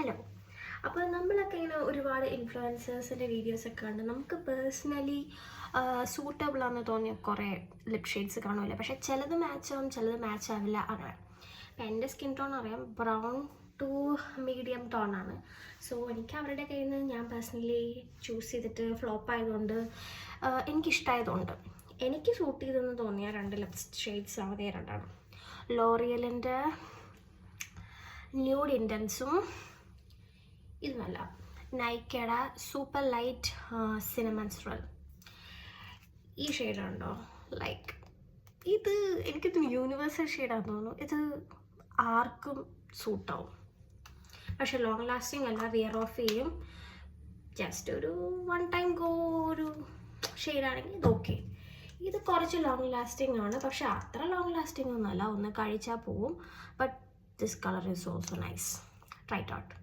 Hello. അപ്പോൾ നമ്മളൊക്കെ ഇങ്ങനെ ഒരുപാട് ഇൻഫ്ലുവൻസേഴ്സിൻ്റെ വീഡിയോസൊക്കെ കണ്ട് നമുക്ക് പേഴ്സണലി സൂട്ടബിളാണെന്ന് തോന്നിയ കുറേ ലിപ് ഷെയ്ഡ്സ് കാണുമല്ലോ. പക്ഷേ ചിലത് മാച്ച് ആവും, ചിലത് മാച്ച് ആവില്ല. അങ്ങനെ അപ്പം എൻ്റെ സ്കിൻ ടോൺ അറിയാം, ബ്രൗൺ ടു മീഡിയം ടോണാണ്. സോ എനിക്ക് അവരുടെ കയ്യിൽ നിന്ന് ഞാൻ പേഴ്സണലി ചൂസ് ചെയ്തിട്ട് ഫ്ലോപ്പ് ആയതുകൊണ്ട് എനിക്കിഷ്ടമായതുകൊണ്ട് എനിക്ക് സൂട്ട് ചെയ്തെന്ന് തോന്നിയ 2 ലിപ് ഷെയ്ഡ്സ് അതേ രണ്ടാണ്. ലോറിയലിൻ്റെ ന്യൂഡ് ഇൻറ്റൻസും ഇതൊന്നല്ല, നൈക്കയുടെ സൂപ്പർ ലൈറ്റ് സിനമൺ സ്ട്രെൽ. ഈ ഷെയ്ഡുണ്ടോ, ലൈക്ക് ഇത് എനിക്കിത് യൂണിവേഴ്സൽ ഷെയ്ഡാണെന്ന് തോന്നുന്നു. ഇത് ആർക്കും സൂട്ടാവും, പക്ഷെ ലോങ് ലാസ്റ്റിംഗ് അല്ല, വിയർ ഓഫ് ചെയ്യും. ജസ്റ്റ് ഒരു 1 ടൈം ഗോ ഒരു ഷെയ്ഡാണെങ്കിൽ ഇത് ഓക്കെ. ഇത് കുറച്ച് ലോങ് ലാസ്റ്റിംഗ് ആണ്, പക്ഷെ അത്ര ലോങ് ലാസ്റ്റിംഗ് ഒന്നുമല്ല, ഒന്ന് കഴിച്ചാൽ പോവും. But this colour is also nice. Try it out.